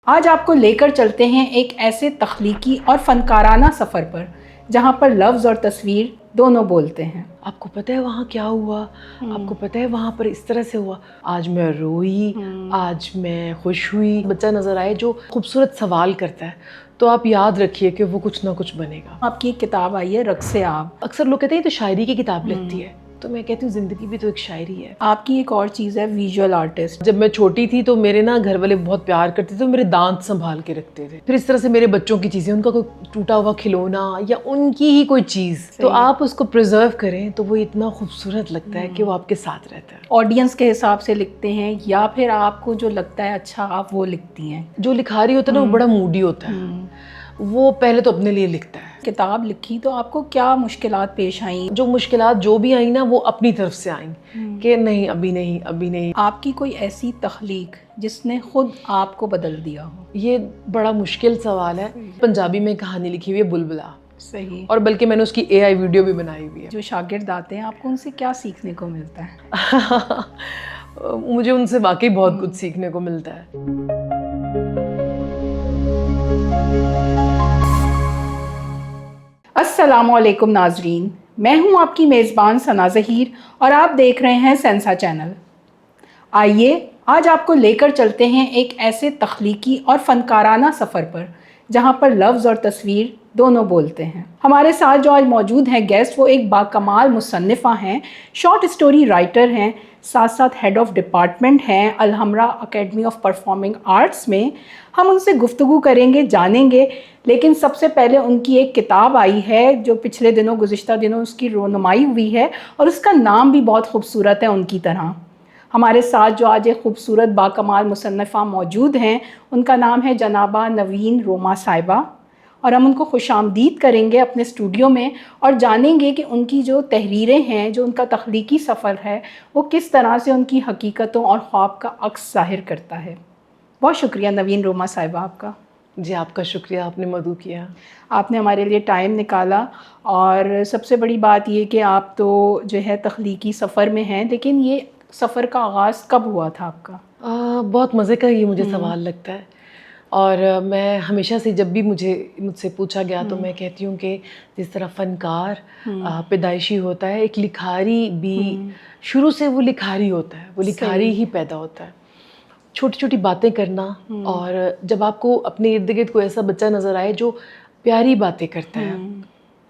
آج آپ کو لے کر چلتے ہیں ایک ایسے تخلیقی اور فنکارانہ سفر پر جہاں پر لفظ اور تصویر دونوں بولتے ہیں۔ آپ کو پتہ ہے وہاں کیا ہوا، آپ کو پتہ ہے وہاں پر اس طرح سے ہوا، آج میں روئی، آج میں خوش ہوئی۔ بچہ نظر آئے جو خوبصورت سوال کرتا ہے تو آپ یاد رکھیے کہ وہ کچھ نہ کچھ بنے گا۔ آپ کی ایک کتاب آئی ہے رقص آب۔ اکثر لوگ کہتے ہیں تو شاعری کی کتاب لگتی ہے، تو میں کہتی ہوں زندگی بھی تو ایک شاعری ہے۔ آپ کی ایک اور چیز ہے ویژول آرٹسٹ۔ جب میں چھوٹی تھی تو میرے گھر والے بہت پیار کرتے تھے، میرے دانت سنبھال کے رکھتے تھے، پھر اس طرح سے میرے بچوں کی چیزیں، ان کا کوئی ٹوٹا ہوا کھلونا یا ان کی ہی کوئی چیز، تو آپ اس کو پرزرو کریں تو وہ اتنا خوبصورت لگتا ہے کہ وہ آپ کے ساتھ رہتا ہے۔ آڈینس کے حساب سے لکھتے ہیں یا پھر آپ کو جو لگتا ہے اچھا آپ وہ لکھتی ہیں؟ جو لکھاری ہوتا ہے نا وہ بڑا موڈی ہوتا ہے، وہ پہلے تو اپنے لیے لکھتا ہے۔ کتاب لکھی تو آپ کو کیا مشکلات پیش آئیں؟ جو مشکلات جو بھی آئیں نا وہ اپنی طرف سے آئیں کہ نہیں ابھی نہیں۔ آپ کی کوئی ایسی تخلیق جس نے خود آپ کو بدل دیا ہو؟ یہ بڑا مشکل سوال ہے۔ پنجابی میں کہانی لکھی ہوئی ہے بلبلا، صحیح، اور بلکہ میں نے اس کی AI ویڈیو بھی بنائی ہوئی ہے۔ جو شاگرد آتے ہیں آپ کو ان سے کیا سیکھنے کو ملتا ہے؟ مجھے ان سے واقعی بہت کچھ سیکھنے کو ملتا ہے۔ السلام علیکم ناظرین، میں ہوں آپ کی میزبان ثنا ظہیر اور آپ دیکھ رہے ہیں سینسا چینل۔ آئیے آج آپ کو لے کر چلتے ہیں ایک ایسے تخلیقی اور فنکارانہ سفر پر جہاں پر لفظ اور تصویر دونوں بولتے ہیں۔ ہمارے ساتھ جو آج موجود ہیں گیسٹ، وہ ایک باکمال مصنفہ ہیں، شارٹ اسٹوری رائٹر ہیں، ساتھ ساتھ ہیڈ آف ڈپارٹمنٹ ہیں Alhamra academy of performing arts میں۔ ہم ان سے گفتگو کریں گے، جانیں گے، لیکن سب سے پہلے ان کی ایک کتاب آئی ہے جو گزشتہ دنوں اس کی رونمائی ہوئی ہے، اور اس کا نام بھی بہت خوبصورت ہے ان کی طرح۔ ہمارے ساتھ جو آج ایک خوبصورت باکمال مصنفہ موجود ہیں، ان کا نام ہے جنابہ نوین روما صاحبہ، اور ہم ان کو خوش آمدید کریں گے اپنے اسٹوڈیو میں اور جانیں گے کہ ان کی جو تحریریں ہیں، جو ان کا تخلیقی سفر ہے، وہ کس طرح سے ان کی حقیقتوں اور خواب کا عکس ظاہر کرتا ہے۔ بہت شکریہ نوین روما صاحبہ آپ کا۔ جی آپ کا شکریہ، آپ نے مدعو کیا، آپ نے ہمارے لیے ٹائم نکالا، اور سب سے بڑی بات یہ کہ آپ تو جو ہے تخلیقی سفر میں ہیں، لیکن یہ سفر کا آغاز کب ہوا تھا آپ کا؟ بہت مزے کا یہ مجھے سوال لگتا ہے، اور میں ہمیشہ سے جب بھی مجھ سے پوچھا گیا تو میں کہتی ہوں کہ جس طرح فنکار پیدائشی ہوتا ہے، ایک لکھاری بھی شروع سے وہ لکھاری ہوتا ہے، وہ لکھاری ہی پیدا ہوتا ہے۔ چھوٹی چھوٹی باتیں کرنا، اور جب آپ کو اپنے ارد گرد کوئی ایسا بچہ نظر آئے جو پیاری باتیں کرتا ہے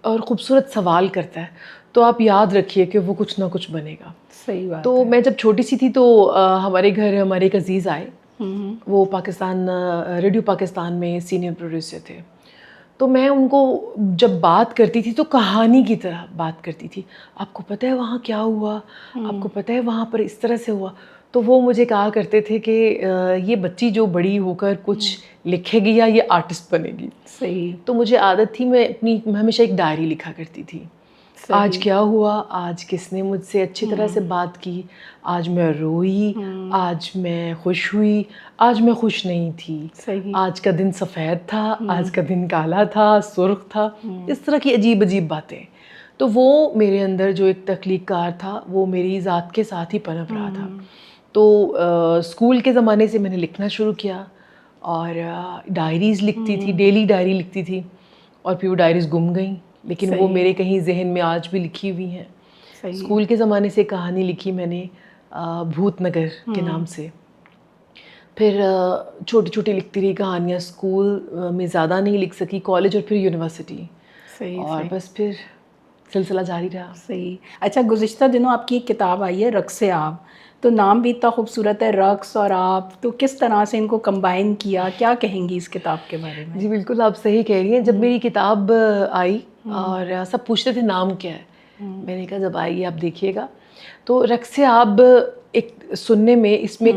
اور خوبصورت سوال کرتا ہے، تو آپ یاد رکھیے کہ وہ کچھ نہ کچھ بنے گا۔ صحیح بات۔ تو میں جب چھوٹی سی تھی تو ہمارے گھر ہمارے ایک عزیز آئے، وہ ریڈیو پاکستان میں سینئر پروڈیوسر تھے، تو میں ان کو جب بات کرتی تھی تو کہانی کی طرح بات کرتی تھی۔ آپ کو پتہ ہے وہاں کیا ہوا، آپ کو پتہ ہے وہاں پر اس طرح سے ہوا، تو وہ مجھے کہا کرتے تھے کہ یہ بچی جو بڑی ہو کر کچھ لکھے گی یا یہ آرٹسٹ بنے گی۔ صحیح۔ تو مجھے عادت تھی، میں ہمیشہ ایک ڈائری لکھا کرتی تھی۔ آج کیا ہوا، آج کس نے مجھ سے اچھی طرح سے بات کی، آج میں روئی، آج میں خوش ہوئی، آج میں خوش نہیں تھی، آج کا دن سفید تھا، آج کا دن کالا تھا، سرخ تھا، اس طرح کی عجیب عجیب باتیں۔ تو وہ میرے اندر جو ایک تخلیق کار تھا وہ میری ذات کے ساتھ ہی پنپ رہا تھا۔ تو اسکول کے زمانے سے میں نے لکھنا شروع کیا، اور ڈائریز لکھتی تھی، ڈیلی ڈائری لکھتی تھی، اور پھر وہ ڈائریز گم گئیں، لیکن وہ میرے کہیں ذہن میں آج بھی لکھی ہوئی ہیں۔ اسکول کے زمانے سے کہانی لکھی میں نے بھوت نگر کے نام سے، پھر چھوٹی چھوٹی لکھتی رہی کہانیاں، اسکول میں زیادہ نہیں لکھ سکی، کالج اور پھر یونیورسٹی، اور بس پھر سلسلہ جاری رہا۔ صحیح۔ اچھا، گزشتہ دنوں آپ کی ایک کتاب آئی ہے رقص آب، تو نام بھی اتنا خوبصورت ہے، رقص اور آب، تو کس طرح سے ان کو کمبائن کیا، کیا کہیں گی اس کتاب کے بارے میں؟ جی بالکل، آپ صحیح کہہ رہی ہیں۔ جب میری کتاب آئی اور سب پوچھتے تھے نام کیا ہے، میں نے کہا جب آئیے آپ دیکھیے گا۔ تو رقص آب ایک سننے میں اس میں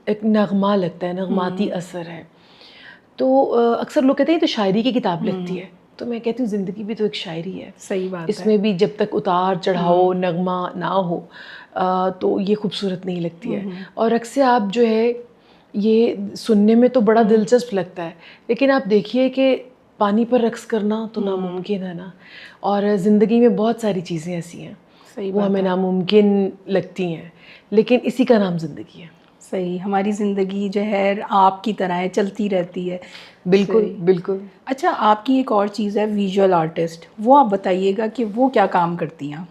ایک نغمہ لگتا ہے، نغماتی اثر ہے۔ تو اکثر لوگ کہتے ہیں تو شاعری کی کتاب لگتی ہے، تو میں کہتی ہوں زندگی بھی تو ایک شاعری ہے۔ صحیح بات ہے۔ اس میں بھی جب تک اتار چڑھاؤ نغمہ نہ ہو تو یہ خوبصورت نہیں لگتی ہے۔ اور رقص آب جو ہے یہ سننے میں تو بڑا دلچسپ لگتا ہے، لیکن آپ دیکھیے کہ پانی پر رقص کرنا تو ناممکن ہے نا، اور زندگی میں بہت ساری چیزیں ایسی ہیں وہ ہمیں ناممکن لگتی ہیں، لیکن اسی کا نام زندگی ہے۔ صحیح، ہماری زندگی جو ہے آپ کی طرح ہے، چلتی رہتی ہے. بالکل بالکل. اچھا، آپ کی ایک اور چیز ہے ویژول آرٹسٹ، وہ آپ بتائیے گا کہ وہ کیا کام کرتی ہیں؟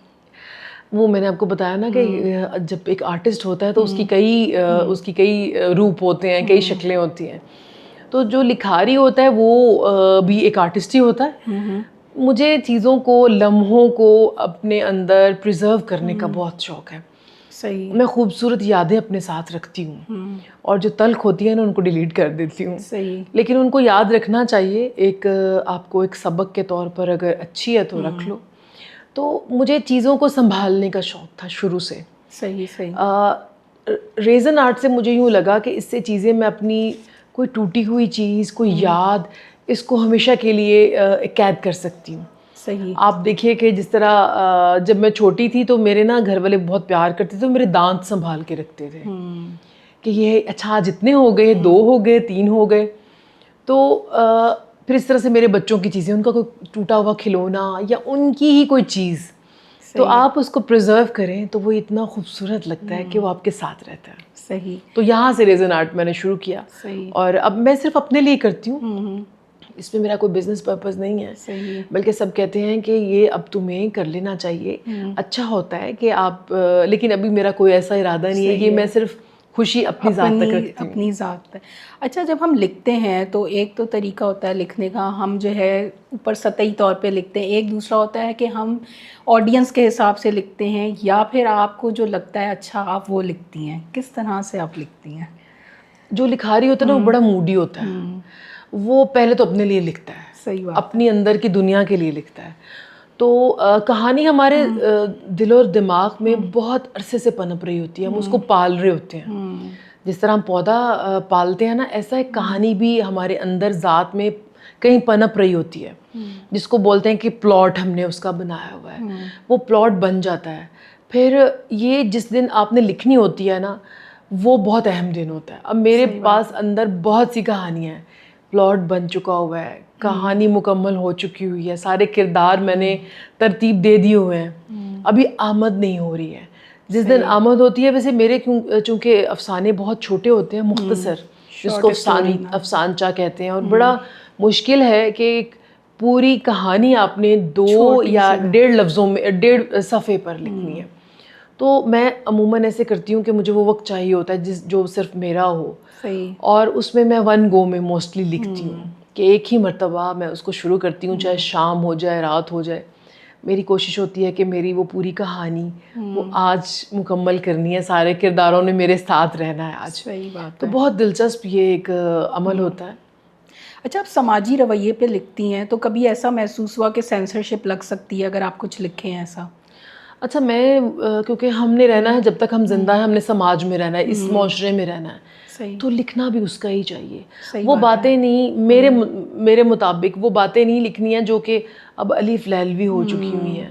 وہ میں نے آپ کو بتایا نا کہ جب ایک آرٹسٹ ہوتا ہے تو اس کی کئی روپ ہوتے ہیں، کئی شکلیں ہوتی ہیں. تو جو لکھاری ہوتا ہے وہ بھی ایک آرٹسٹ ہی ہوتا ہے. مجھے چیزوں کو، لمحوں کو اپنے اندر پریزرو کرنے کا بہت شوق ہے. صحیح. میں خوبصورت یادیں اپنے ساتھ رکھتی ہوں اور جو تلخ ہوتی ہیں نا ان کو ڈیلیٹ کر دیتی ہوں. صحیح. لیکن ان کو یاد رکھنا چاہیے. آپ کو ایک سبق کے طور پر اگر اچھی ہے تو رکھ لو. تو مجھے چیزوں کو سنبھالنے کا شوق تھا شروع سے. صحیح صحیح. ریزن آرٹ سے مجھے یوں لگا کہ اس سے چیزیں میں اپنی کوئی ٹوٹی ہوئی چیز، کوئی یاد، اس کو ہمیشہ کے لیے قید کر سکتی ہوں. صحیح. آپ دیکھیے کہ جس طرح جب میں چھوٹی تھی تو میرے نا گھر والے بہت پیار کرتے تھے، میرے دانت سنبھال کے رکھتے تھے کہ یہ اچھا جتنے ہو گئے، 2 ہو گئے، 3 ہو گئے. تو پھر اس طرح سے میرے بچوں کی چیزیں، ان کا کوئی ٹوٹا ہوا کھلونا یا ان کی ہی کوئی چیز، تو آپ اس کو پریزرو کریں تو وہ اتنا خوبصورت لگتا ہے کہ وہ آپ کے ساتھ رہتا ہے. صحیح. تو یہاں سے ریزن آرٹ میں نے شروع کیا. صحیح. اور اب میں صرف اپنے لیے کرتی ہوں، اس میں میرا کوئی بزنس پرپز نہیں ہے. صحیح. بلکہ سب کہتے ہیں کہ یہ اب تمہیں کر لینا چاہیے، اچھا ہوتا ہے کہ آپ، لیکن ابھی میرا کوئی ایسا ارادہ نہیں ہے. یہ میں صرف خوشی اپنی ذات تک رکھتی ہوں. اپنی ذات تک. اچھا، جب ہم لکھتے ہیں تو ایک تو طریقہ ہوتا ہے لکھنے کا، ہم جو ہے اوپر سطحی طور پہ لکھتے ہیں. ایک دوسرا ہوتا ہے کہ ہم آڈینس کے حساب سے لکھتے ہیں، یا پھر آپ کو جو لگتا ہے اچھا آپ وہ لکھتی ہیں. کس طرح سے آپ لکھتی ہیں؟ جو لکھاری ہوتا ہے نا وہ بڑا موڈی ہوتا ہے. وہ پہلے تو اپنے لیے لکھتا ہے، صحیح بات، اپنی اندر کی دنیا کے لیے لکھتا ہے. تو کہانی ہمارے دل اور دماغ میں بہت عرصے سے پنپ رہی ہوتی ہے. ہم اس کو پال رہے ہوتے ہیں. جس طرح ہم پودا پالتے ہیں نا، ایسا ایک کہانی بھی ہمارے اندر ذات میں کہیں پنپ رہی ہوتی ہے، جس کو بولتے ہیں کہ پلاٹ ہم نے اس کا بنایا ہوا ہے. وہ پلاٹ بن جاتا ہے. پھر یہ جس دن آپ نے لکھنی ہوتی ہے نا، وہ بہت اہم دن ہوتا ہے. اب میرے پاس اندر بہت سی کہانیاں ہیں، پلاٹ بن چکا ہوا ہے، کہانی مکمل ہو چکی ہوئی ہے، سارے کردار میں نے ترتیب دے دیے ہوئے ہیں. ابھی آمد نہیں ہو رہی ہے. جس دن آمد ہوتی ہے، ویسے میرے چونکہ افسانے بہت چھوٹے ہوتے ہیں، مختصر، جس کو افسانچہ کہتے ہیں، اور بڑا مشکل ہے کہ ایک پوری کہانی آپ نے 2 یا 1.5 لفظوں میں، 1.5 صفحے پر لکھنی ہے. تو میں عموماً ایسے کرتی ہوں کہ مجھے وہ وقت چاہیے ہوتا ہے جو صرف میرا ہو. اور اس میں 1 گو میں موسٹلی لکھتی ہوں کہ ایک ہی مرتبہ میں اس کو شروع کرتی ہوں، چاہے شام ہو جائے، رات ہو جائے. میری کوشش ہوتی ہے کہ میری وہ پوری کہانی وہ آج مکمل کرنی ہے. سارے کرداروں نے میرے ساتھ رہنا ہے آج. صحیح بات. تو بہت دلچسپ یہ ایک عمل ہوتا ہے. اچھا، آپ سماجی رویے پہ لکھتی ہیں تو کبھی ایسا محسوس ہوا کہ سینسرشپ لگ سکتی ہے اگر آپ کچھ لکھیں ایسا؟ اچھا، میں کیونکہ ہم نے رہنا ہے، جب تک ہم زندہ ہیں ہم نے سماج میں رہنا ہے، اس معاشرے میں رہنا ہے. تو لکھنا بھی اس کا ہی چاہیے. وہ باتیں نہیں، میرے مطابق وہ باتیں نہیں لکھنی ہیں جو کہ اب الف لیلوی ہو چکی ہوئی ہیں.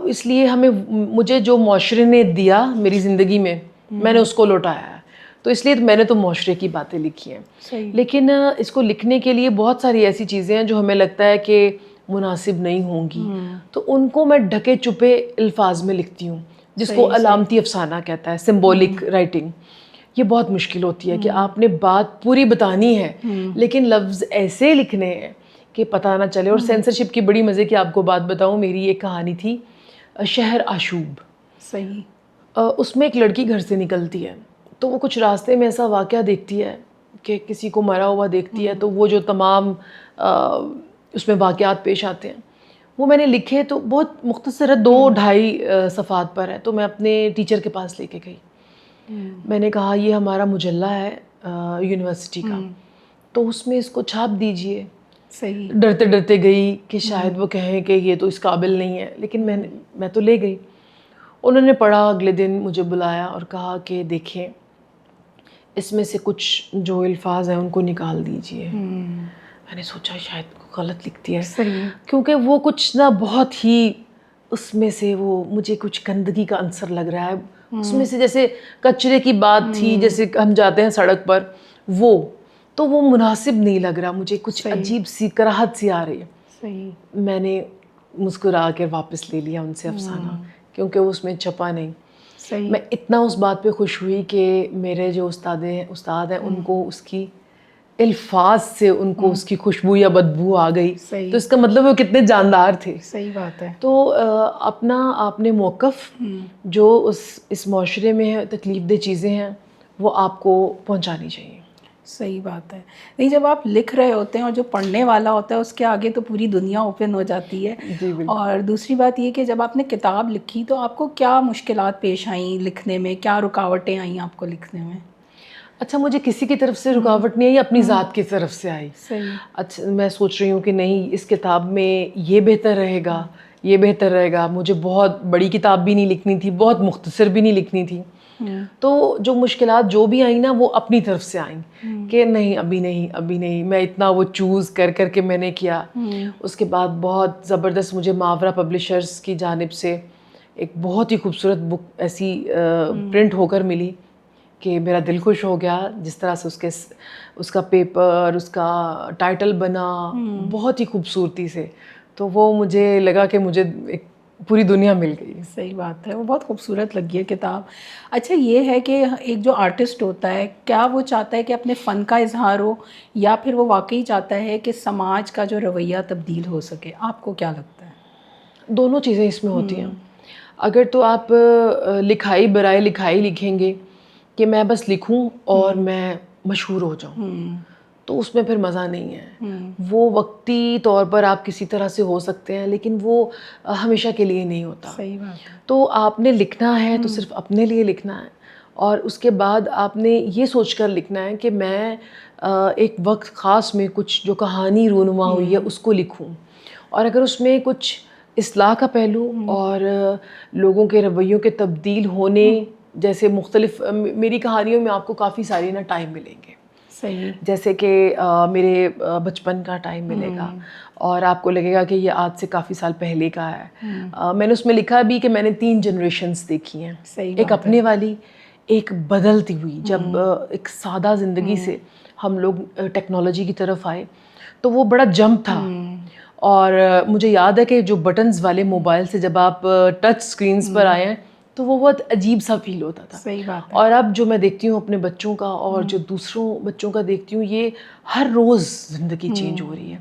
اس لیے مجھے جو معاشرے نے دیا میری زندگی میں، میں نے اس کو لوٹایا ہے. تو اس لیے میں نے تو معاشرے کی باتیں لکھی ہیں. لیکن اس کو لکھنے کے لیے بہت ساری ایسی چیزیں ہیں جو ہمیں لگتا ہے کہ مناسب نہیں ہوں گی، تو ان کو میں ڈھکے چھپے الفاظ میں لکھتی ہوں، جس کو علامتی افسانہ کہتا ہے، سمبولک رائٹنگ. یہ بہت مشکل ہوتی ہے کہ آپ نے بات پوری بتانی ہے لیکن لفظ ایسے لکھنے ہیں کہ پتہ نہ چلے. اور سینسرشپ کی بڑی مزے کی آپ کو بات بتاؤں، میری ایک کہانی تھی شہر آشوب. صحیح. اس میں ایک لڑکی گھر سے نکلتی ہے تو وہ کچھ راستے میں ایسا واقعہ دیکھتی ہے کہ کسی کو مرا ہوا دیکھتی ہے. تو وہ جو تمام اس میں واقعات پیش آتے ہیں وہ میں نے لکھے. تو بہت مختصر ہے، 2-2.5 صفحات پر ہے. تو میں اپنے ٹیچر کے پاس لے کے گئی. میں نے کہا یہ ہمارا مجلہ ہے یونیورسٹی کا، تو اس میں اس کو چھاپ دیجئے. صحیح. ڈرتے ڈرتے گئی کہ شاید وہ کہیں کہ یہ تو اس قابل نہیں ہے، لیکن میں تو لے گئی. انہوں نے پڑھا. اگلے دن مجھے بلایا اور کہا کہ دیکھیں اس میں سے کچھ جو الفاظ ہیں ان کو نکال دیجئے. میں نے سوچا شاید غلط لکھتی ہے، کیونکہ وہ کچھ نہ بہت ہی اس میں سے وہ مجھے کچھ گندگی کا عنصر لگ رہا ہے. اس میں سے جیسے کچرے کی بات تھی، جیسے ہم جاتے ہیں سڑک پر، تو وہ مناسب نہیں لگ رہا مجھے. کچھ عجیب سی کراہت سی آ رہی ہے. میں نے مسکرا کر واپس لے لیا ان سے افسانہ، کیونکہ اس میں چھپا نہیں. صحیح. میں اتنا اس بات پہ خوش ہوئی کہ میرے جو استاد ہیں ان کو اس کی الفاظ سے ان کو اس کی خوشبو یا بدبو آ گئی. تو اس کا مطلب وہ کتنے جاندار تھے. صحیح بات ہے. تو اپنا آپ نے موقف جو اس معاشرے میں تکلیف دہ چیزیں ہیں وہ آپ کو پہنچانی چاہیے. صحیح بات ہے. نہیں, جب آپ لکھ رہے ہوتے ہیں اور جو پڑھنے والا ہوتا ہے اس کے آگے تو پوری دنیا اوپن ہو جاتی ہے. جی بالکل. اور دوسری بات یہ کہ جب آپ نے کتاب لکھی تو آپ کو کیا مشکلات پیش آئیں لکھنے میں, کیا رکاوٹیں آئیں آپ کو لکھنے میں؟ اچھا, مجھے کسی کی طرف سے رکاوٹ نہیں آئی, اپنی ذات کی طرف سے آئی. صحیح. اچھا, میں سوچ رہی ہوں کہ نہیں اس کتاب میں یہ بہتر رہے گا, یہ بہتر رہے گا. مجھے بہت بڑی کتاب بھی نہیں لکھنی تھی, بہت مختصر بھی نہیں لکھنی تھی. تو جو مشکلات جو بھی آئیں نا وہ اپنی طرف سے آئیں کہ نہیں ابھی نہیں. میں اتنا وہ چوز کر کے میں نے کیا. اس کے بعد بہت زبردست مجھے ماورا پبلشرز کی جانب سے ایک بہت ہی خوبصورت بک ایسی پرنٹ ہو کر ملی کہ میرا دل خوش ہو گیا. جس طرح سے اس کا پیپر, اس کا ٹائٹل بنا بہت ہی خوبصورتی سے, تو وہ مجھے لگا کہ مجھے ایک پوری دنیا مل گئی. صحیح بات ہے, وہ بہت خوبصورت لگی ہے کتاب. اچھا, یہ ہے کہ ایک جو آرٹسٹ ہوتا ہے کیا وہ چاہتا ہے کہ اپنے فن کا اظہار ہو, یا پھر وہ واقعی چاہتا ہے کہ سماج کا جو رویہ تبدیل ہو سکے؟ آپ کو کیا لگتا ہے؟ دونوں چیزیں اس میں ہوتی ہیں. اگر تو آپ لکھائی برائے لکھائی لکھیں گے کہ میں بس لکھوں اور میں مشہور ہو جاؤں, تو اس میں پھر مزہ نہیں ہے. وہ وقتی طور پر آپ کسی طرح سے ہو سکتے ہیں لیکن وہ ہمیشہ کے لیے نہیں ہوتا. صحیح بات ہے. تو آپ نے لکھنا ہے تو صرف اپنے لیے لکھنا ہے, اور اس کے بعد آپ نے یہ سوچ کر لکھنا ہے کہ میں ایک وقت خاص میں کچھ جو کہانی رونما ہوئی ہے اس کو لکھوں. اور اگر اس میں کچھ اصلاح کا پہلو اور لوگوں کے رویوں کے تبدیل ہونے جیسے مختلف, میری کہانیوں میں آپ کو کافی ساری نا ٹائم ملیں گے. صحیح. جیسے کہ میرے بچپن کا ٹائم ملے گا اور آپ کو لگے گا کہ یہ آج سے کافی سال پہلے کا ہے. میں نے اس میں لکھا بھی کہ میں نے 3 جنریشنز دیکھی ہیں. ایک اپنے والی, ایک بدلتی ہوئی, جب ایک سادہ زندگی سے ہم لوگ ٹیکنالوجی کی طرف آئے تو وہ بڑا جمپ تھا. اور مجھے یاد ہے کہ جو بٹنز والے موبائل سے جب آپ ٹچ سکرینز پر آئے ہیں تو وہ بہت عجیب سا فیل ہوتا تھا. صحیح بات ہے. اور اب جو میں دیکھتی ہوں اپنے بچوں کا اور جو دوسروں بچوں کا دیکھتی ہوں, یہ ہر روز زندگی چینج ہو رہی ہے.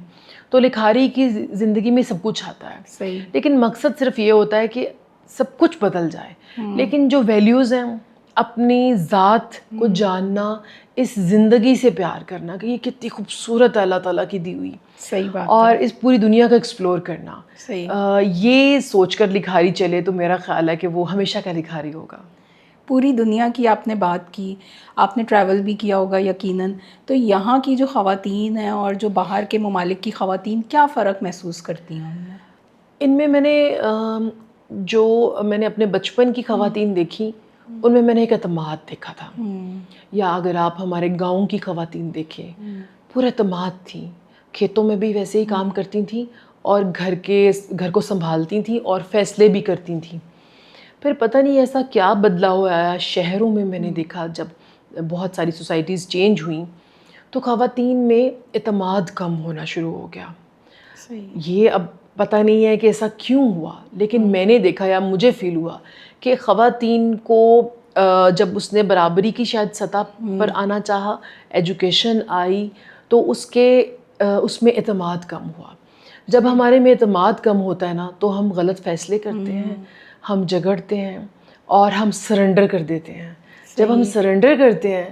تو لکھاری کی زندگی میں سب کچھ آتا ہے. صحیح. لیکن مقصد صرف یہ ہوتا ہے کہ سب کچھ بدل جائے, لیکن جو ویلیوز ہیں, اپنی ذات کو جاننا, اس زندگی سے پیار کرنا کہ یہ کتنی خوبصورت ہے اللہ تعالیٰ کی دی ہوئی. صحیح بات. اور اس پوری دنیا کو ایکسپلور کرنا. صحیح. یہ سوچ کر لکھاری چلے تو میرا خیال ہے کہ وہ ہمیشہ کا لکھاری ہوگا. پوری دنیا کی آپ نے بات کی, آپ نے ٹریول بھی کیا ہوگا یقیناً, تو یہاں کی جو خواتین ہیں اور جو باہر کے ممالک کی خواتین, کیا فرق محسوس کرتی ہیں ان میں؟ ان میں نے اپنے بچپن کی خواتین دیکھی, ان میں نے ایک اعتماد دیکھا تھا. یا اگر آپ ہمارے گاؤں کی خواتین دیکھیں, پورا اعتماد تھی, کھیتوں میں بھی ویسے ہی کام کرتی تھیں اور گھر کو سنبھالتی تھیں اور فیصلے بھی کرتی تھیں. پھر پتہ نہیں ایسا کیا بدلاؤ آیا شہروں میں نے دیکھا, جب بہت ساری سوسائٹیز چینج ہوئیں تو خواتین میں اعتماد کم ہونا شروع ہو گیا. یہ اب پتہ نہیں ہے کہ ایسا کیوں ہوا, لیکن میں نے دیکھا یا مجھے فیل ہوا کہ خواتین کو جب اس نے برابری کی شاید سطح پر آنا چاہا, ایجوکیشن آئی, تو اس میں اعتماد کم ہوا. جب ہمارے میں اعتماد کم ہوتا ہے نا تو ہم غلط فیصلے کرتے ہیں, ہم جھگڑتے ہیں اور ہم سرنڈر کر دیتے ہیں. جب ہم سرنڈر کرتے ہیں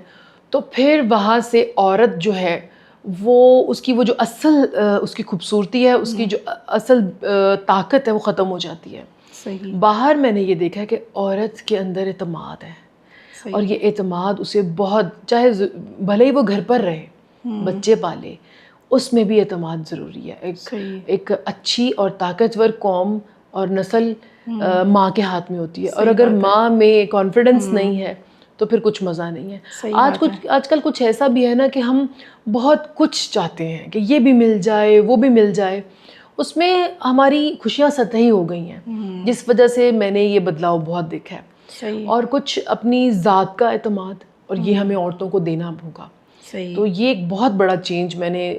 تو پھر وہاں سے عورت جو ہے وہ اس کی جو اصل اس کی خوبصورتی ہے, اس کی جو اصل طاقت ہے وہ ختم ہو جاتی ہے. صحیح. باہر میں نے یہ دیکھا ہے کہ عورت کے اندر اعتماد ہے, اور یہ اعتماد اسے بہت, چاہے بھلے ہی وہ گھر پر رہے, بچے پالے, اس میں بھی اعتماد ضروری ہے. ایک اچھی اور طاقتور قوم اور نسل ماں کے ہاتھ میں ہوتی ہے, اور اگر ماں میں کانفیڈنس نہیں ہے تو پھر کچھ مزہ نہیں ہے. آج کل کچھ ایسا بھی ہے نا کہ ہم بہت کچھ چاہتے ہیں کہ یہ بھی مل جائے وہ بھی مل جائے, اس میں ہماری خوشیاں سطحی ہو گئی ہیں, جس وجہ سے میں نے یہ بدلاؤ بہت دیکھا ہے. اور کچھ اپنی ذات کا اعتماد, اور یہ ہمیں عورتوں کو دینا ہوگا. تو یہ ایک بہت بڑا چینج میں نے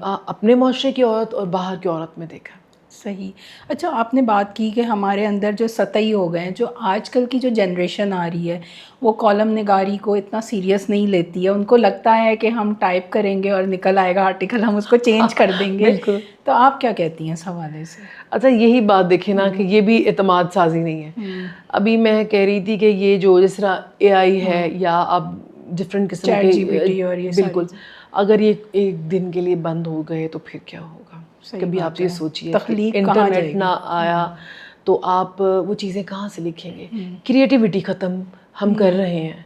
اپنے معاشرے کی عورت اور باہر کی عورت میں دیکھا. صحیح. اچھا آپ نے بات کی کہ ہمارے اندر جو سطحی ہو گئے ہیں, جو آج کل کی جو جنریشن آ رہی ہے وہ کالم نگاری کو اتنا سیریس نہیں لیتی ہے, ان کو لگتا ہے کہ ہم ٹائپ کریں گے اور نکل آئے گا آرٹیکل, ہم اس کو چینج کر دیں گے. بالکل. تو آپ کیا کہتی ہیں اس حوالے سے؟ اچھا یہی بات دیکھیں نا کہ یہ بھی اعتماد سازی نہیں ہے. ابھی میں کہہ رہی تھی کہ یہ جو جس طرح اے آئی ہے یا اب ڈفرینٹ قسم چیٹ جی پی ٹی اور کے, یہ بالکل, اگر یہ ایک دن کے لیے بند ہو گئے تو پھر کیا ہوگا. کبھی آپ یہ سوچیے کہ انٹرنیٹ نہ آیا تو آپ وہ چیزیں کہاں سے لکھیں گے. کریٹیوٹی ختم ہم کر رہے ہیں.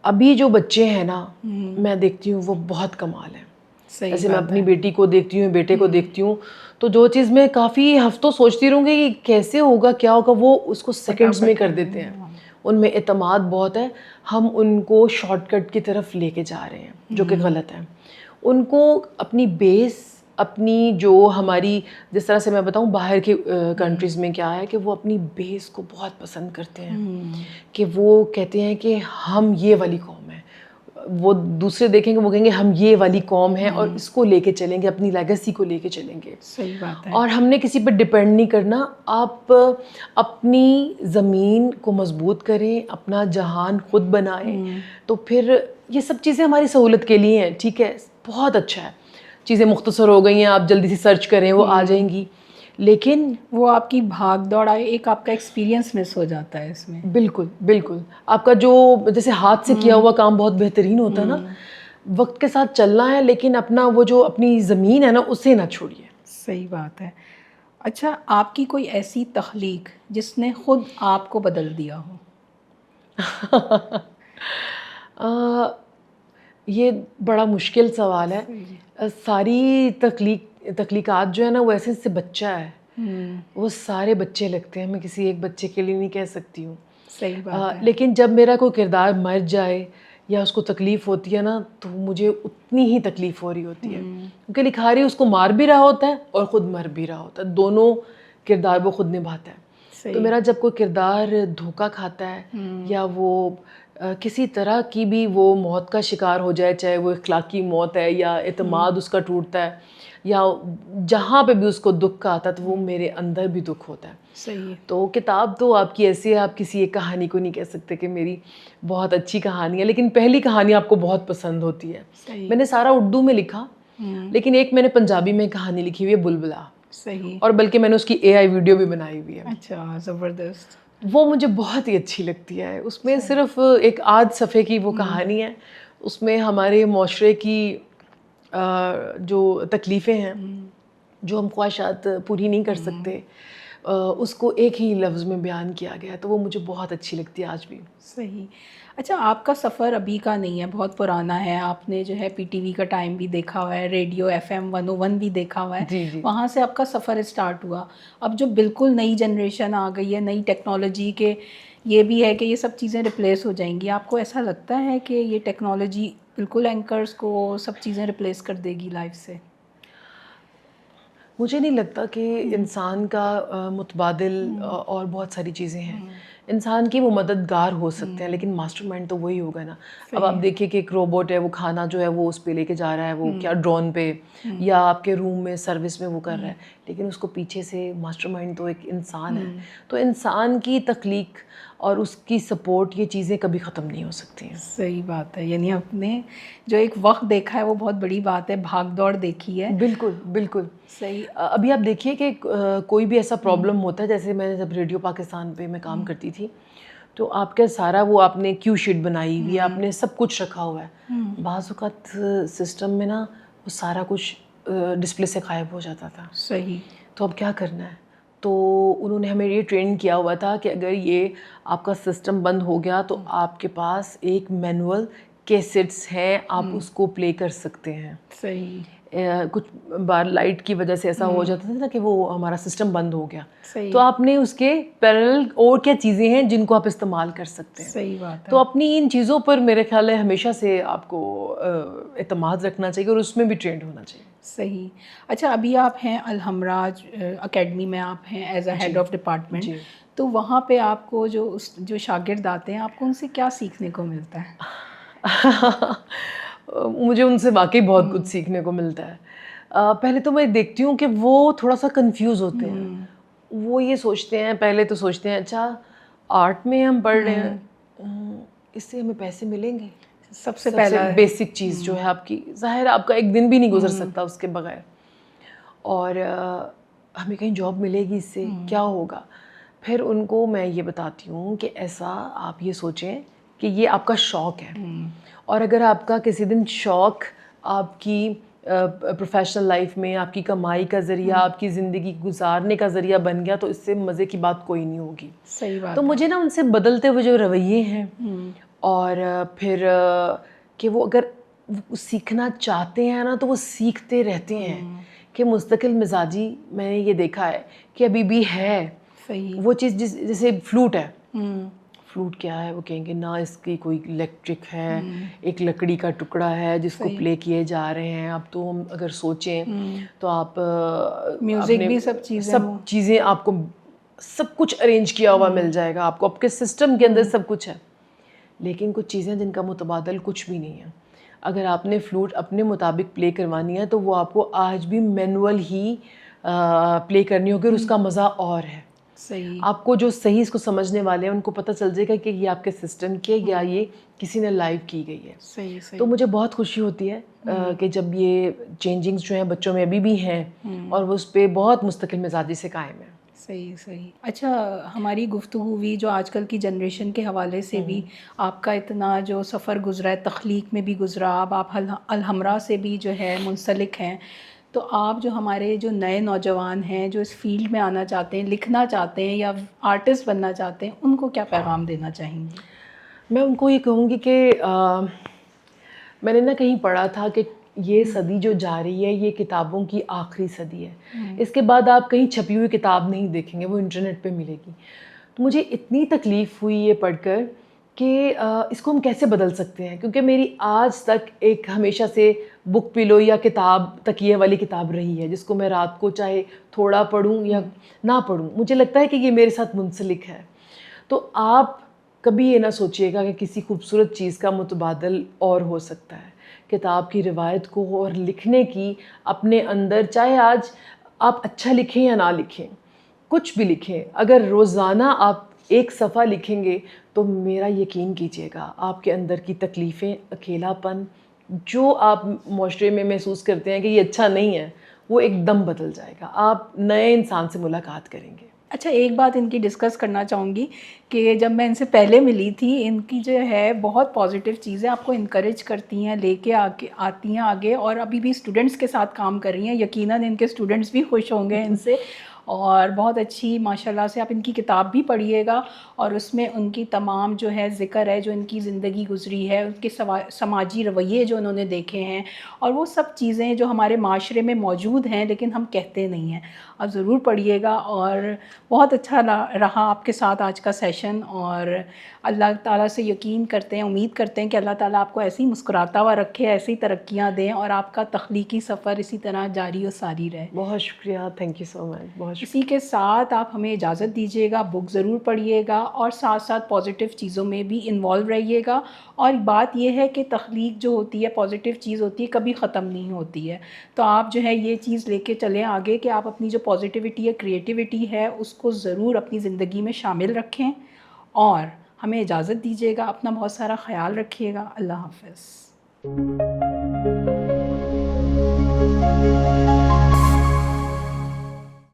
ابھی جو بچے ہیں نا میں دیکھتی ہوں وہ بہت کمال ہے. جیسے میں اپنی بیٹی کو دیکھتی ہوں, بیٹے کو دیکھتی ہوں, تو جو چیز میں کافی ہفتوں سوچتی رہوں گی کہ کیسے ہوگا کیا ہوگا, وہ اس کو سیکنڈز میں کر دیتے ہیں. ان میں اعتماد بہت ہے. ہم ان کو شارٹ کٹ کی طرف لے کے جا رہے ہیں جو کہ غلط ہے. ان کو اپنی بیس, اپنی جو ہماری, جس طرح سے میں بتاؤں باہر کے کنٹریز میں کیا ہے کہ وہ اپنی بیس کو بہت پسند کرتے ہیں, کہ وہ کہتے ہیں کہ ہم یہ والی قوم ہے. وہ دوسرے دیکھیں گے وہ کہیں گے ہم یہ والی قوم ہیں اور اس کو لے کے چلیں گے, اپنی لیگیسی کو لے کے چلیں گے. صحیح بات ہے. اور ہم نے کسی پہ ڈپینڈ نہیں کرنا. آپ اپنی زمین کو مضبوط کریں, اپنا جہان خود بنائیں, تو پھر یہ سب چیزیں ہماری سہولت کے لیے ہیں. ٹھیک ہے, بہت اچھا ہے, چیزیں مختصر ہو گئی ہیں, آپ جلدی سے سرچ کریں وہ آ جائیں گی, لیکن وہ آپ کی بھاگ دوڑ ایک آپ کا ایکسپیرینس مس ہو جاتا ہے اس میں. بالکل بالکل. آپ کا جو جیسے ہاتھ سے کیا ہوا کام بہت بہترین ہوتا ہے نا, وقت کے ساتھ چلنا ہے, لیکن اپنا وہ جو اپنی زمین ہے نا اسے نہ چھوڑیے. صحیح بات ہے. اچھا آپ کی کوئی ایسی تخلیق جس نے خود آپ کو بدل دیا ہو؟ یہ بڑا مشکل سوال ہے. ساری تخلیقات جو ہے نا وہ ایسے سے بچہ ہے, وہ سارے بچے لگتے ہیں. میں کسی ایک بچے کے لیے نہیں کہہ سکتی ہوں. صحیح بات ہے. لیکن جب میرا کوئی کردار مر جائے یا اس کو تکلیف ہوتی ہے نا تو مجھے اتنی ہی تکلیف ہو رہی ہوتی ہے, کیونکہ لکھاری اس کو مار بھی رہا ہوتا ہے اور خود مر بھی رہا ہوتا ہے. دونوں کردار وہ خود نبھاتا ہے. تو میرا جب کوئی کردار دھوکہ کھاتا ہے یا وہ کسی طرح کی بھی وہ موت کا شکار ہو جائے, چاہے وہ اخلاقی موت ہے یا اعتماد اس کا ٹوٹتا ہے یا جہاں پہ بھی اس کو دکھ آتا ہے تو وہ میرے اندر بھی دکھ ہوتا ہے. صحیح. تو کتاب تو آپ کی ایسی ہے, آپ کسی ایک کہانی کو نہیں کہہ سکتے کہ میری بہت اچھی کہانی ہے, لیکن پہلی کہانی آپ کو بہت پسند ہوتی ہے. میں نے سارا اردو میں لکھا, لیکن ایک میں نے پنجابی میں کہانی لکھی ہوئی ہے, بلبلا. صحیح. اور بلکہ میں نے اس کی اے آئی ویڈیو بھی بنائی ہوئی ہے. اچھا, زبردست. وہ مجھے بہت ہی اچھی لگتی ہے. اس میں صرف ایک آدھ صفحے کی وہ کہانی ہے. اس میں ہمارے معاشرے کی جو تکلیفیں ہیں, جو ہم خواہشات پوری نہیں کر سکتے, اس کو ایک ہی لفظ میں بیان کیا گیا ہے. تو وہ مجھے بہت اچھی لگتی ہے آج بھی. صحیح. اچھا آپ کا سفر ابھی کا نہیں ہے, بہت پرانا ہے. آپ نے جو ہے پی ٹی وی کا ٹائم بھی دیکھا ہوا ہے, ریڈیو FM 101 بھی دیکھا ہوا ہے. جی جی. وہاں سے آپ کا سفر اسٹارٹ ہوا. اب جو بالکل نئی جنریشن آ گئی ہے, نئی ٹیکنالوجی کے, یہ بھی ہے کہ یہ سب چیزیں ریپلیس ہو جائیں گی. آپ کو ایسا لگتا ہے کہ یہ ٹیکنالوجی بالکل اینکرز کو سب چیزیں ریپلیس کر دے گی لائف سے؟ مجھے نہیں لگتا کہ انسان کا متبادل اور بہت ساری چیزیں ہیں. انسان کی وہ مددگار ہو سکتے ہیں, لیکن ماسٹر مائنڈ تو وہی ہوگا نا. اب آپ دیکھیے کہ ایک روبوٹ ہے, وہ کھانا جو ہے وہ اس پہ لے کے جا رہا ہے, وہ کیا ڈرون پہ یا آپ کے روم میں سروس میں وہ کر رہا ہے, لیکن اس کو پیچھے سے ماسٹر مائنڈ تو ایک انسان ہے. تو انسان کی تخلیق اور اس کی سپورٹ, یہ چیزیں کبھی ختم نہیں ہو سکتی ہیں. صحیح بات ہے. یعنی آپ نے جو ایک وقت دیکھا ہے وہ بہت بڑی بات ہے, بھاگ دوڑ دیکھی ہے. بالکل بالکل. صحیح. ابھی آپ دیکھیے کہ کوئی بھی ایسا پرابلم ہوتا ہے, جیسے میں جب ریڈیو پاکستان پہ میں کام کرتی تھی, تو آپ کا سارا وہ آپ نے کیو شیٹ بنائی ہوئی ہے, آپ نے سب کچھ رکھا ہوا ہے. بعض اوقات سسٹم میں نا وہ سارا کچھ ڈسپلے سے غائب ہو جاتا تھا. صحیح. تو اب کیا کرنا ہے؟ تو انہوں نے ہمیں یہ ٹرین کیا ہوا تھا کہ اگر یہ آپ کا سسٹم بند ہو گیا تو آپ کے پاس ایک مینول کیسٹس ہیں, آپ اس کو پلے کر سکتے ہیں. صحیح. کچھ بار لائٹ کی وجہ سے ایسا ہو جاتا تھا نا کہ وہ ہمارا سسٹم بند ہو گیا. صحیح. تو آپ نے اس کے پیرل اور کیا چیزیں ہیں جن کو آپ استعمال کر سکتے ہیں. صحیح بات ہے. تو اپنی ان چیزوں پر میرے خیال ہے ہمیشہ سے آپ کو اعتماد رکھنا چاہیے اور اس میں بھی ٹرینڈ ہونا چاہیے. صحیح. اچھا ابھی آپ ہیں الہمراج اکیڈمی میں, آپ ہیں as a head of department, تو وہاں پہ آپ کو جو شاگرد آتے ہیں, آپ کو ان سے کیا سیکھنے کو ملتا ہے؟ مجھے ان سے واقعی بہت کچھ سیکھنے کو ملتا ہے. پہلے تو میں دیکھتی ہوں کہ وہ تھوڑا سا کنفیوز ہوتے ہیں. وہ یہ سوچتے ہیں، پہلے تو سوچتے ہیں اچھا آرٹ میں ہم پڑھ رہے ہیں، اس سے ہمیں پیسے ملیں گے. سب سے پہلا بیسک چیز جو ہے آپ کی، ظاہر آپ کا ایک دن بھی نہیں گزر سکتا اس کے بغیر. اور ہمیں کہیں جاب ملے گی، اس سے کیا ہوگا. پھر ان کو میں یہ بتاتی ہوں کہ ایسا آپ یہ سوچیں کہ یہ آپ کا شوق ہے، اور اگر آپ کا کسی دن شوق آپ کی پروفیشنل لائف میں آپ کی کمائی کا ذریعہ، آپ کی زندگی گزارنے کا ذریعہ بن گیا، تو اس سے مزے کی بات کوئی نہیں ہوگی. صحیح بات. تو مجھے نا ان سے بدلتے ہوئے جو رویے ہیں، اور پھر کہ وہ اگر سیکھنا چاہتے ہیں نا تو وہ سیکھتے رہتے ہیں. کہ مستقل مزاجی میں نے یہ دیکھا ہے کہ ابھی بھی ہے. صحیح. وہ چیز جیسے فلوٹ ہے، فلوٹ کیا ہے، وہ کہیں گے نا اس کی کوئی الیکٹرک ہے، ایک لکڑی کا ٹکڑا ہے جس کو پلے کیے جا رہے ہیں. اب تو ہم اگر سوچیں تو آپ میوزک بھی سب چیزیں آپ کو سب کچھ ارینج کیا ہوا مل جائے گا آپ کو، آپ کے سسٹم کے اندر سب کچھ ہے. لیکن کچھ چیزیں جن کا متبادل کچھ بھی نہیں ہے. اگر آپ نے فلوٹ اپنے مطابق پلے کروانی ہے تو وہ آپ کو آج بھی مینول ہی پلے کرنی ہوگی، اور اس کا مزہ اور ہے. صحیح. آپ کو جو صحیح اس کو سمجھنے والے ہیں ان کو پتہ چل جائے گا کہ یہ آپ کے سسٹم کے یا یہ کسی نے لائیو کی گئی ہے. صحیح. تو مجھے بہت خوشی ہوتی ہے کہ جب یہ چینجنگز جو ہیں بچوں میں ابھی بھی ہیں، اور وہ اس پہ بہت مستقل مزاجی سے قائم ہیں. صحیح. صحیح. اچھا، ہماری گفتگو ہوئی جو آج کل کی جنریشن کے حوالے سے بھی آپ کا اتنا جو سفر گزرا ہے، تخلیق میں بھی گزرا، اب آپ الحمرا سے بھی جو ہے منسلک ہیں، تو آپ جو ہمارے جو نئے نوجوان ہیں جو اس فیلڈ میں آنا چاہتے ہیں، لکھنا چاہتے ہیں یا آرٹسٹ بننا چاہتے ہیں، ان کو کیا پیغام دینا چاہیں گے؟ میں ان کو یہ کہوں گی کہ میں نے کہیں پڑھا تھا کہ یہ صدی جو جا رہی ہے یہ کتابوں کی آخری صدی ہے. اس کے بعد آپ کہیں چھپی ہوئی کتاب نہیں دیکھیں گے، وہ انٹرنیٹ پہ ملے گی. تو مجھے اتنی تکلیف ہوئی یہ پڑھ کر کہ اس کو ہم کیسے بدل سکتے ہیں، کیونکہ میری آج تک ایک ہمیشہ سے بک پلو یا کتاب تکیے والی کتاب رہی ہے، جس کو میں رات کو چاہے تھوڑا پڑھوں یا نہ پڑھوں، مجھے لگتا ہے کہ یہ میرے ساتھ منسلک ہے. تو آپ کبھی یہ نہ سوچیے گا کہ کسی خوبصورت چیز کا متبادل اور ہو سکتا ہے. کتاب کی روایت کو اور لکھنے کی اپنے اندر، چاہے آج آپ اچھا لکھیں یا نہ لکھیں، کچھ بھی لکھیں، اگر روزانہ آپ ایک صفحہ لکھیں گے تو میرا یقین کیجیے گا آپ کے اندر کی تکلیفیں، اکیلا پن جو آپ معاشرے میں محسوس کرتے ہیں کہ یہ اچھا نہیں ہے، وہ ایک دم بدل جائے گا. آپ نئے انسان سے ملاقات کریں گے. اچھا، ایک بات ان کی ڈسکس کرنا چاہوں گی کہ جب میں ان سے پہلے ملی تھی، ان کی جو ہے بہت پازیٹیو چیزیں آپ کو انکریج کرتی ہیں، لے کے آتی ہیں آگے، اور ابھی بھی اسٹوڈنٹس کے ساتھ کام کر رہی ہیں. یقیناً ان کے اسٹوڈنٹس بھی خوش ہوں گے ان سے. اور بہت اچھی ماشاءاللہ سے آپ ان کی کتاب بھی پڑھیے گا، اور اس میں ان کی تمام جو ہے ذکر ہے جو ان کی زندگی گزری ہے، ان کے سماجی رویے جو انہوں نے دیکھے ہیں، اور وہ سب چیزیں جو ہمارے معاشرے میں موجود ہیں لیکن ہم کہتے نہیں ہیں. آپ ضرور پڑھیے گا. اور بہت اچھا رہا آپ کے ساتھ آج کا سیشن، اور اللہ تعالیٰ سے یقین کرتے ہیں، امید کرتے ہیں کہ اللہ تعالیٰ آپ کو ایسی مسکراتا ہوا رکھے، ایسی ترقیاں دیں، اور آپ کا تخلیقی سفر اسی طرح جاری و ساری رہے. بہت شکریہ، تھینک یو سو مچ. بہت شکریہ. اسی کے ساتھ آپ ہمیں اجازت دیجیے گا، بک ضرور پڑھیے گا، اور ساتھ ساتھ پازیٹیو چیزوں میں بھی انوالو رہیے گا. اور بات یہ ہے کہ تخلیق جو ہوتی ہے، پازیٹیو چیز ہوتی ہے، کبھی ختم نہیں ہوتی ہے. تو آپ جو ہے یہ چیز لے کے چلیں آگے کہ آپ اپنی جو پازیٹیوٹی ہے، کریٹیوٹی ہے، اس کو ضرور اپنی زندگی میں شامل رکھیں. اور ہمیں اجازت دیجیے گا، اپنا بہت سارا خیال رکھیے گا. اللہ حافظ.